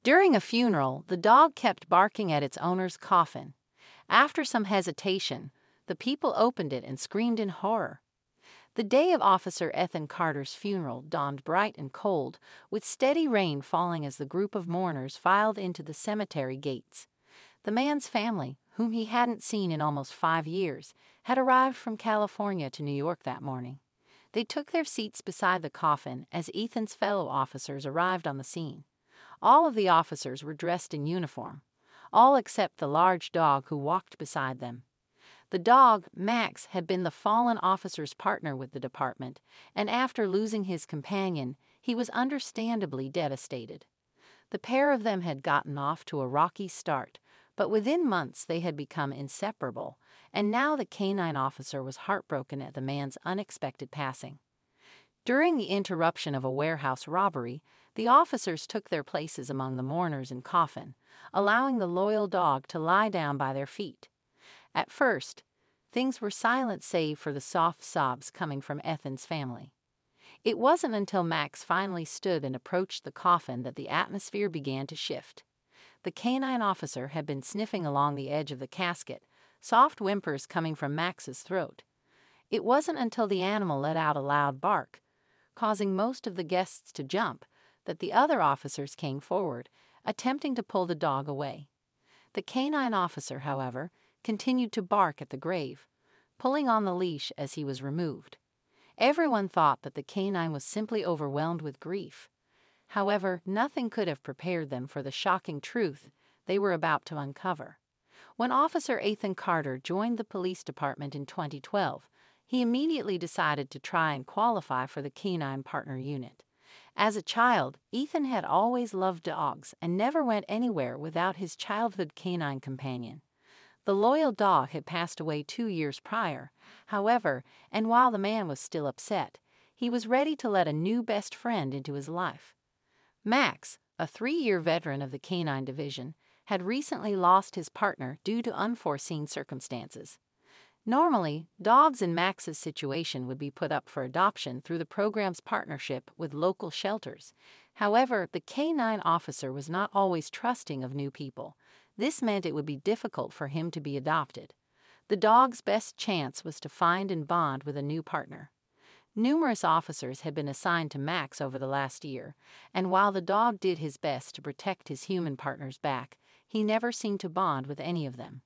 During a funeral, the dog kept barking at its owner's coffin. After some hesitation, the people opened it and screamed in horror. The day of Officer Ethan Carter's funeral dawned bright and cold, with steady rain falling as the group of mourners filed into the cemetery gates. The man's family, whom he hadn't seen in almost 5 years, had arrived from California to New York that morning. They took their seats beside the coffin as Ethan's fellow officers arrived on the scene. All of the officers were dressed in uniform, all except the large dog who walked beside them. The dog, Max, had been the fallen officer's partner with the department, and after losing his companion, he was understandably devastated. The pair of them had gotten off to a rocky start, but within months they had become inseparable, and now the canine officer was heartbroken at the man's unexpected passing. During the interruption of a warehouse robbery, the officers took their places among the mourners in Coffin, allowing the loyal dog to lie down by their feet. At first, things were silent save for the soft sobs coming from Ethan's family. It wasn't until Max finally stood and approached the coffin that the atmosphere began to shift. The canine officer had been sniffing along the edge of the casket, soft whimpers coming from Max's throat. It wasn't until the animal let out a loud bark, causing most of the guests to jump, that the other officers came forward, attempting to pull the dog away. The canine officer, however, continued to bark at the grave, pulling on the leash as he was removed. Everyone thought that the canine was simply overwhelmed with grief. However, nothing could have prepared them for the shocking truth they were about to uncover. When Officer Ethan Carter joined the police department in 2012, he immediately decided to try and qualify for the canine partner unit. As a child, Ethan had always loved dogs and never went anywhere without his childhood canine companion. The loyal dog had passed away 2 years prior, however, and while the man was still upset, he was ready to let a new best friend into his life. Max, a 3-year veteran of the canine division, had recently lost his partner due to unforeseen circumstances. Normally, dogs in Max's situation would be put up for adoption through the program's partnership with local shelters. However, the canine officer was not always trusting of new people. This meant it would be difficult for him to be adopted. The dog's best chance was to find and bond with a new partner. Numerous officers had been assigned to Max over the last year, and while the dog did his best to protect his human partner's back, he never seemed to bond with any of them.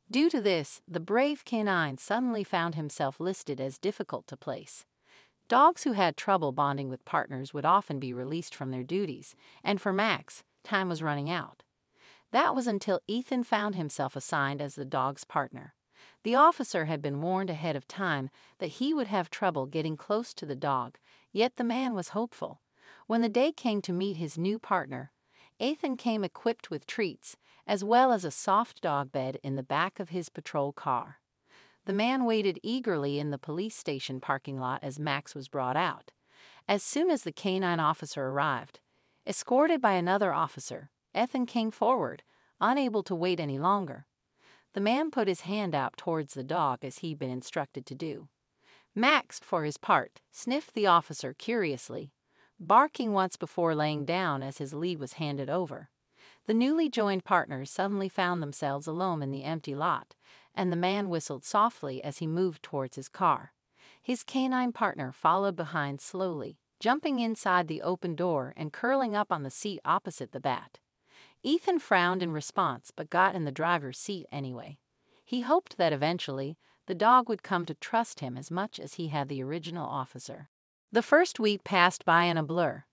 Due to this, the brave canine suddenly found himself listed as difficult to place. Dogs who had trouble bonding with partners would often be released from their duties, and for Max, time was running out. That was until Ethan found himself assigned as the dog's partner. The officer had been warned ahead of time that he would have trouble getting close to the dog, yet the man was hopeful. When the day came to meet his new partner, Ethan came equipped with treats, as well as a soft dog bed in the back of his patrol car. The man waited eagerly in the police station parking lot as Max was brought out. As soon as the canine officer arrived, escorted by another officer, Ethan came forward, unable to wait any longer. The man put his hand out towards the dog as he'd been instructed to do. Max, for his part, sniffed the officer curiously, barking once before laying down as his lead was handed over. The newly joined partners suddenly found themselves alone in the empty lot, and the man whistled softly as he moved towards his car. His canine partner followed behind slowly, jumping inside the open door and curling up on the seat opposite the bat. Ethan frowned in response but got in the driver's seat anyway. He hoped that eventually the dog would come to trust him as much as he had the original officer. The first week passed by in a blur.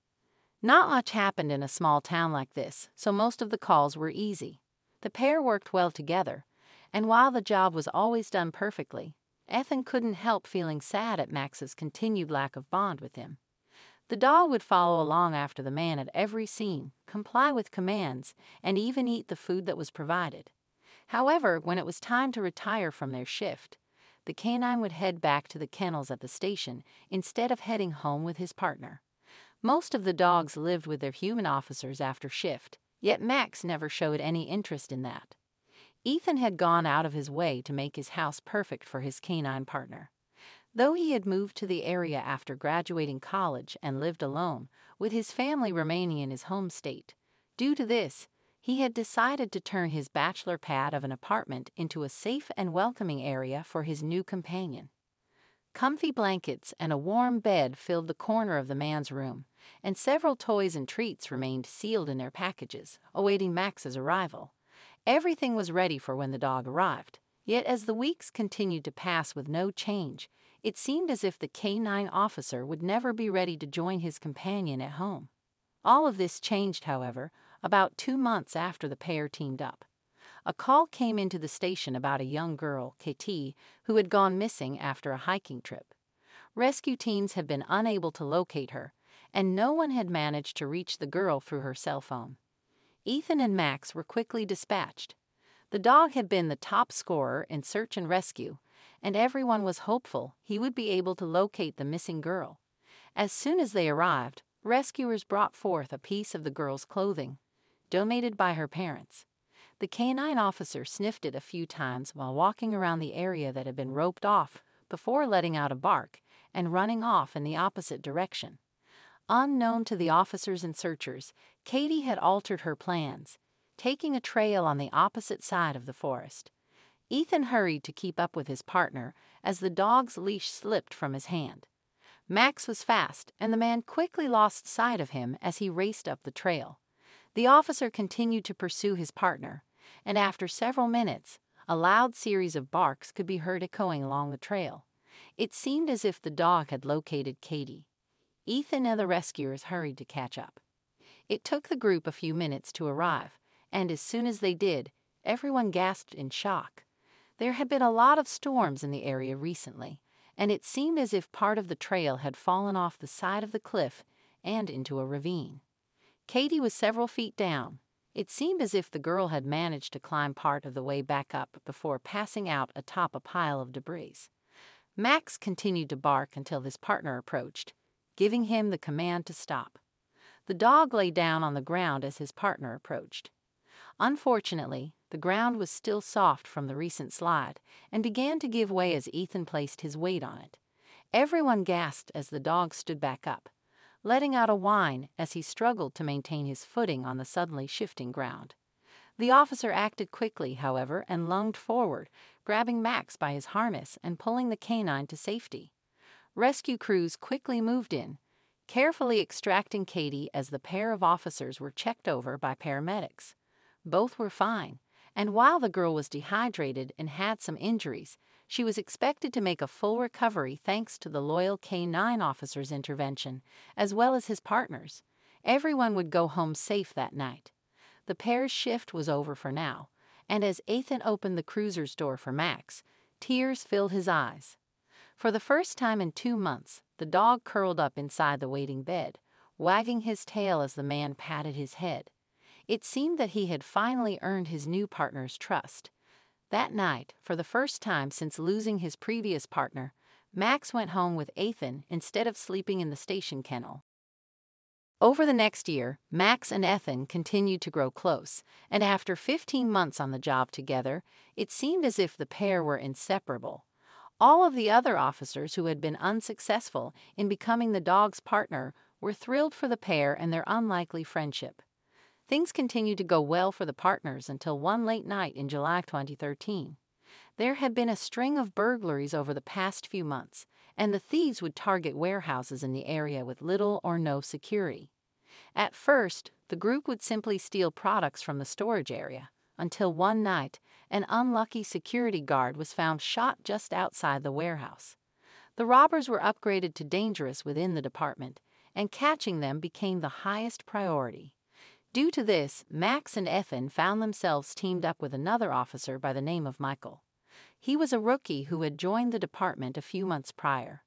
Not much happened in a small town like this, so most of the calls were easy. The pair worked well together, and while the job was always done perfectly, Ethan couldn't help feeling sad at Max's continued lack of bond with him. The dog would follow along after the man at every scene, comply with commands, and even eat the food that was provided. However, when it was time to retire from their shift, the canine would head back to the kennels at the station instead of heading home with his partner. Most of the dogs lived with their human officers after shift, yet Max never showed any interest in that. Ethan had gone out of his way to make his house perfect for his canine partner. Though he had moved to the area after graduating college and lived alone, with his family remaining in his home state, Due to this, he had decided to turn his bachelor pad of an apartment into a safe and welcoming area for his new companion. Comfy blankets and a warm bed filled the corner of the man's room, and several toys and treats remained sealed in their packages, awaiting Max's arrival. Everything was ready for when the dog arrived. Yet as the weeks continued to pass with no change, it seemed as if the canine officer would never be ready to join his companion at home. All of this changed, however, about 2 months after the pair teamed up. A call came into the station about a young girl, KT, who had gone missing after a hiking trip. Rescue teams had been unable to locate her, and no one had managed to reach the girl through her cell phone. Ethan and Max were quickly dispatched. The dog had been the top scorer in search and rescue, and everyone was hopeful he would be able to locate the missing girl. As soon as they arrived, rescuers brought forth a piece of the girl's clothing, donated by her parents. The canine officer sniffed it a few times while walking around the area that had been roped off before letting out a bark and running off in the opposite direction. Unknown to the officers and searchers, Katie had altered her plans, taking a trail on the opposite side of the forest. Ethan hurried to keep up with his partner as the dog's leash slipped from his hand. Max was fast, and the man quickly lost sight of him as he raced up the trail. The officer continued to pursue his partner, and after several minutes, a loud series of barks could be heard echoing along the trail. It seemed as if the dog had located Katie. Ethan and the rescuers hurried to catch up. It took the group a few minutes to arrive, and as soon as they did, everyone gasped in shock. There had been a lot of storms in the area recently, and it seemed as if part of the trail had fallen off the side of the cliff and into a ravine. Katie was several feet down. It seemed as if the girl had managed to climb part of the way back up before passing out atop a pile of debris. Max continued to bark until his partner approached, giving him the command to stop. The dog lay down on the ground as his partner approached. Unfortunately, the ground was still soft from the recent slide and began to give way as Ethan placed his weight on it. Everyone gasped as the dog stood back up, letting out a whine as he struggled to maintain his footing on the suddenly shifting ground. The officer acted quickly, however, and lunged forward, grabbing Max by his harness and pulling the canine to safety. Rescue crews quickly moved in, carefully extracting Katie as the pair of officers were checked over by paramedics. Both were fine, and while the girl was dehydrated and had some injuries, she was expected to make a full recovery thanks to the loyal K-9 officer's intervention, as well as his partners. Everyone would go home safe that night. The pair's shift was over for now, and as Ethan opened the cruiser's door for Max, tears filled his eyes. For the first time in 2 months, the dog curled up inside the waiting bed, wagging his tail as the man patted his head. It seemed that he had finally earned his new partner's trust. That night, for the first time since losing his previous partner, Max went home with Ethan instead of sleeping in the station kennel. Over the next year, Max and Ethan continued to grow close, and after 15 months on the job together, it seemed as if the pair were inseparable. All of the other officers who had been unsuccessful in becoming the dog's partner were thrilled for the pair and their unlikely friendship. Things continued to go well for the partners until one late night in July 2013. There had been a string of burglaries over the past few months, and the thieves would target warehouses in the area with little or no security. At first, the group would simply steal products from the storage area, until one night, an unlucky security guard was found shot just outside the warehouse. The robbers were upgraded to dangerous within the department, and catching them became the highest priority. Due to this, Max and Ethan found themselves teamed up with another officer by the name of Michael. He was a rookie who had joined the department a few months prior.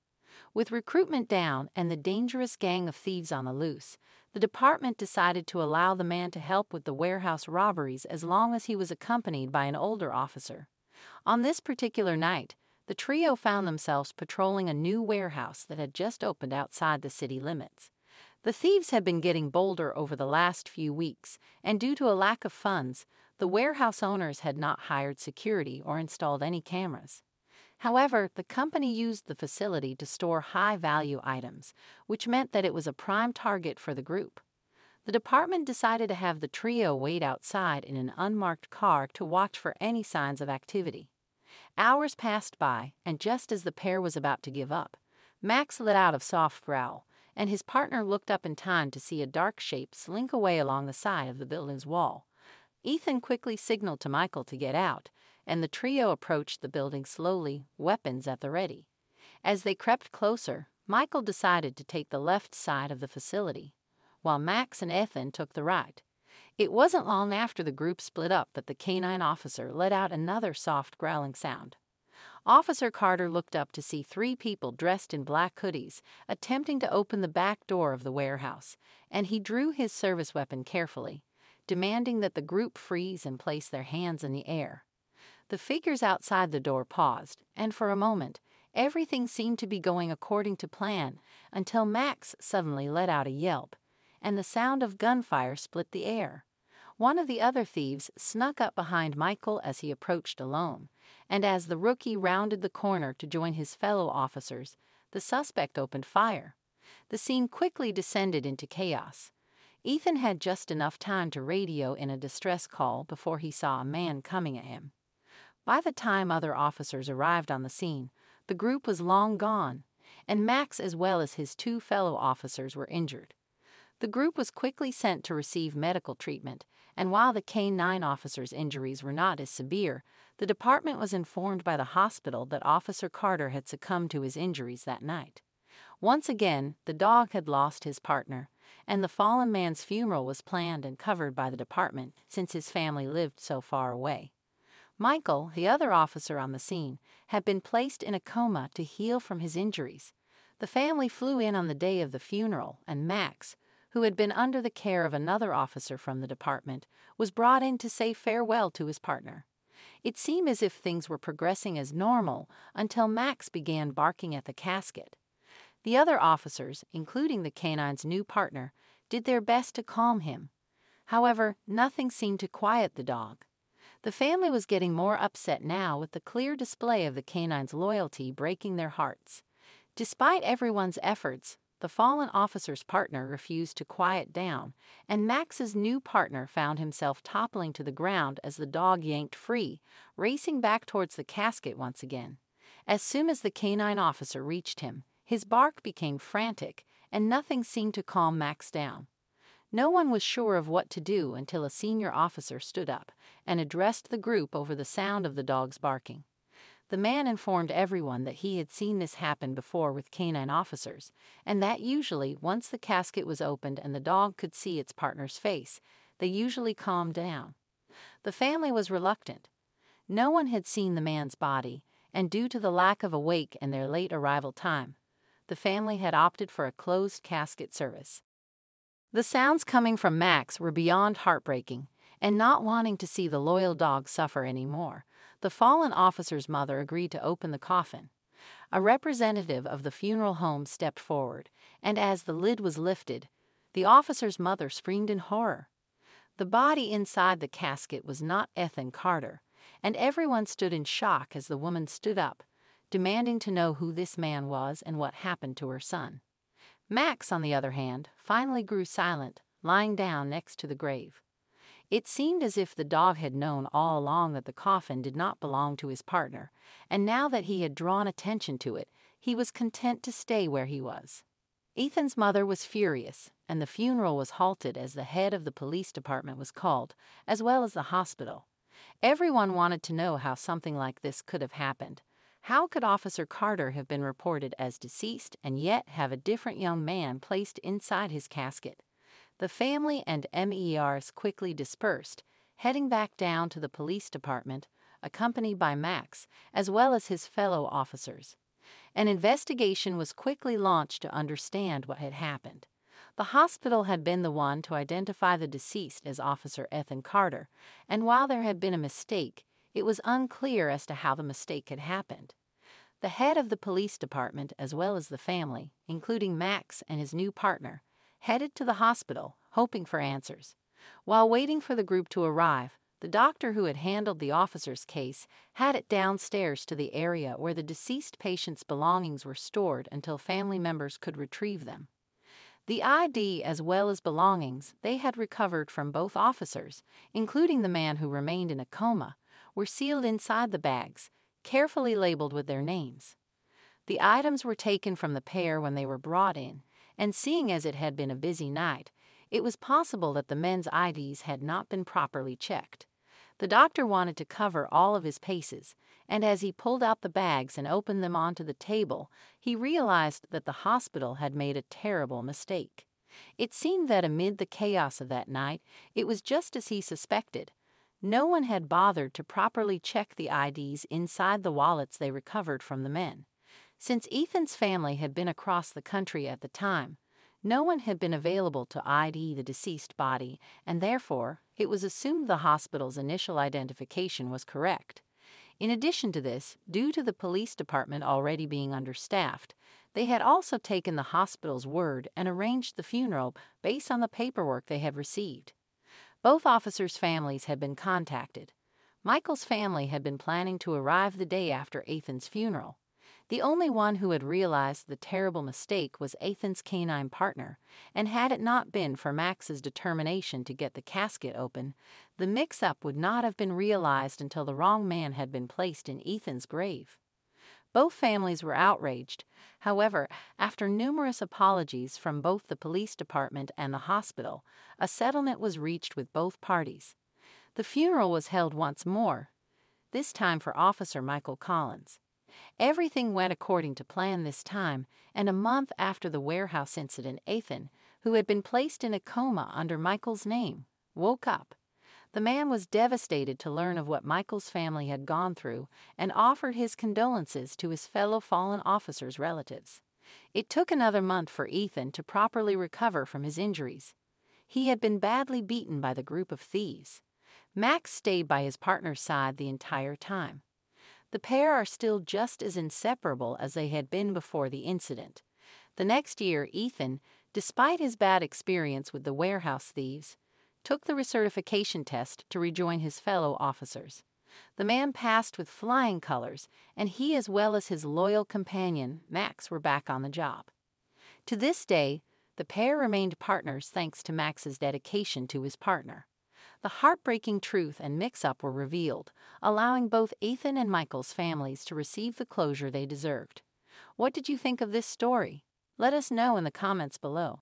With recruitment down and the dangerous gang of thieves on the loose, the department decided to allow the man to help with the warehouse robberies as long as he was accompanied by an older officer. On this particular night, the trio found themselves patrolling a new warehouse that had just opened outside the city limits. The thieves had been getting bolder over the last few weeks, and due to a lack of funds, the warehouse owners had not hired security or installed any cameras. However, the company used the facility to store high-value items, which meant that it was a prime target for the group. The department decided to have the trio wait outside in an unmarked car to watch for any signs of activity. Hours passed by, and just as the pair was about to give up, Max let out a soft growl, and his partner looked up in time to see a dark shape slink away along the side of the building's wall. Ethan quickly signaled to Michael to get out, and the trio approached the building slowly, weapons at the ready. As they crept closer, Michael decided to take the left side of the facility, while Max and Ethan took the right. It wasn't long after the group split up that the canine officer let out another soft growling sound. Officer Carter looked up to see three people dressed in black hoodies attempting to open the back door of the warehouse, and he drew his service weapon carefully, demanding that the group freeze and place their hands in the air. The figures outside the door paused, and for a moment, everything seemed to be going according to plan until Max suddenly let out a yelp, and the sound of gunfire split the air. One of the other thieves snuck up behind Michael as he approached alone, and as the rookie rounded the corner to join his fellow officers, the suspect opened fire. The scene quickly descended into chaos. Ethan had just enough time to radio in a distress call before he saw a man coming at him. By the time other officers arrived on the scene, the group was long gone, and Max as well as his two fellow officers were injured. The group was quickly sent to receive medical treatment, and while the K-9 officers' injuries were not as severe, the department was informed by the hospital that Officer Carter had succumbed to his injuries that night. Once again, the dog had lost his partner, and the fallen man's funeral was planned and covered by the department since his family lived so far away. Michael, the other officer on the scene, had been placed in a coma to heal from his injuries. The family flew in on the day of the funeral, and Max, who had been under the care of another officer from the department, was brought in to say farewell to his partner. It seemed as if things were progressing as normal until Max began barking at the casket. The other officers, including the canine's new partner, did their best to calm him. However, nothing seemed to quiet the dog. The family was getting more upset now with the clear display of the canine's loyalty breaking their hearts. Despite everyone's efforts, the fallen officer's partner refused to quiet down, and Max's new partner found himself toppling to the ground as the dog yanked free, racing back towards the casket once again. As soon as the canine officer reached him, his bark became frantic, and nothing seemed to calm Max down. No one was sure of what to do until a senior officer stood up and addressed the group over the sound of the dog's barking. The man informed everyone that he had seen this happen before with canine officers, and that usually, once the casket was opened and the dog could see its partner's face, they usually calmed down. The family was reluctant. No one had seen the man's body, and due to the lack of a wake and their late arrival time, the family had opted for a closed casket service. The sounds coming from Max were beyond heartbreaking, and not wanting to see the loyal dog suffer anymore, the fallen officer's mother agreed to open the coffin. A representative of the funeral home stepped forward, and as the lid was lifted, the officer's mother screamed in horror. The body inside the casket was not Ethan Carter, and everyone stood in shock as the woman stood up, demanding to know who this man was and what happened to her son. Max, on the other hand, finally grew silent, lying down next to the grave. It seemed as if the dog had known all along that the coffin did not belong to his partner, and now that he had drawn attention to it, he was content to stay where he was. Ethan's mother was furious, and the funeral was halted as the head of the police department was called, as well as the hospital. Everyone wanted to know how something like this could have happened. How could Officer Carter have been reported as deceased and yet have a different young man placed inside his casket? The family and MERs quickly dispersed, heading back down to the police department, accompanied by Max, as well as his fellow officers. An investigation was quickly launched to understand what had happened. The hospital had been the one to identify the deceased as Officer Ethan Carter, and while there had been a mistake, it was unclear as to how the mistake had happened. The head of the police department, as well as the family, including Max and his new partner, headed to the hospital, hoping for answers. While waiting for the group to arrive, the doctor who had handled the officer's case had it downstairs to the area where the deceased patient's belongings were stored until family members could retrieve them. The ID as well as belongings they had recovered from both officers, including the man who remained in a coma, were sealed inside the bags, carefully labeled with their names. The items were taken from the pair when they were brought in, and seeing as it had been a busy night, it was possible that the men's IDs had not been properly checked. The doctor wanted to cover all of his bases, and as he pulled out the bags and opened them onto the table, he realized that the hospital had made a terrible mistake. It seemed that amid the chaos of that night, it was just as he suspected. No one had bothered to properly check the IDs inside the wallets they recovered from the men. Since Ethan's family had been across the country at the time, no one had been available to ID the deceased body, and therefore, it was assumed the hospital's initial identification was correct. In addition to this, due to the police department already being understaffed, they had also taken the hospital's word and arranged the funeral based on the paperwork they had received. Both officers' families had been contacted. Michael's family had been planning to arrive the day after Ethan's funeral. The only one who had realized the terrible mistake was Ethan's canine partner, and had it not been for Max's determination to get the casket open, the mix-up would not have been realized until the wrong man had been placed in Ethan's grave. Both families were outraged. However, after numerous apologies from both the police department and the hospital, a settlement was reached with both parties. The funeral was held once more, this time for Officer Michael Collins. Everything went according to plan this time, and a month after the warehouse incident, Ethan, who had been placed in a coma under Michael's name, woke up. The man was devastated to learn of what Michael's family had gone through and offered his condolences to his fellow fallen officers' relatives. It took another month for Ethan to properly recover from his injuries. He had been badly beaten by the group of thieves. Max stayed by his partner's side the entire time. The pair are still just as inseparable as they had been before the incident. The next year, Ethan, despite his bad experience with the warehouse thieves, took the recertification test to rejoin his fellow officers. The man passed with flying colors, and he as well as his loyal companion, Max, were back on the job. To this day, the pair remained partners thanks to Max's dedication to his partner. The heartbreaking truth and mix-up were revealed, allowing both Ethan and Michael's families to receive the closure they deserved. What did you think of this story? Let us know in the comments below.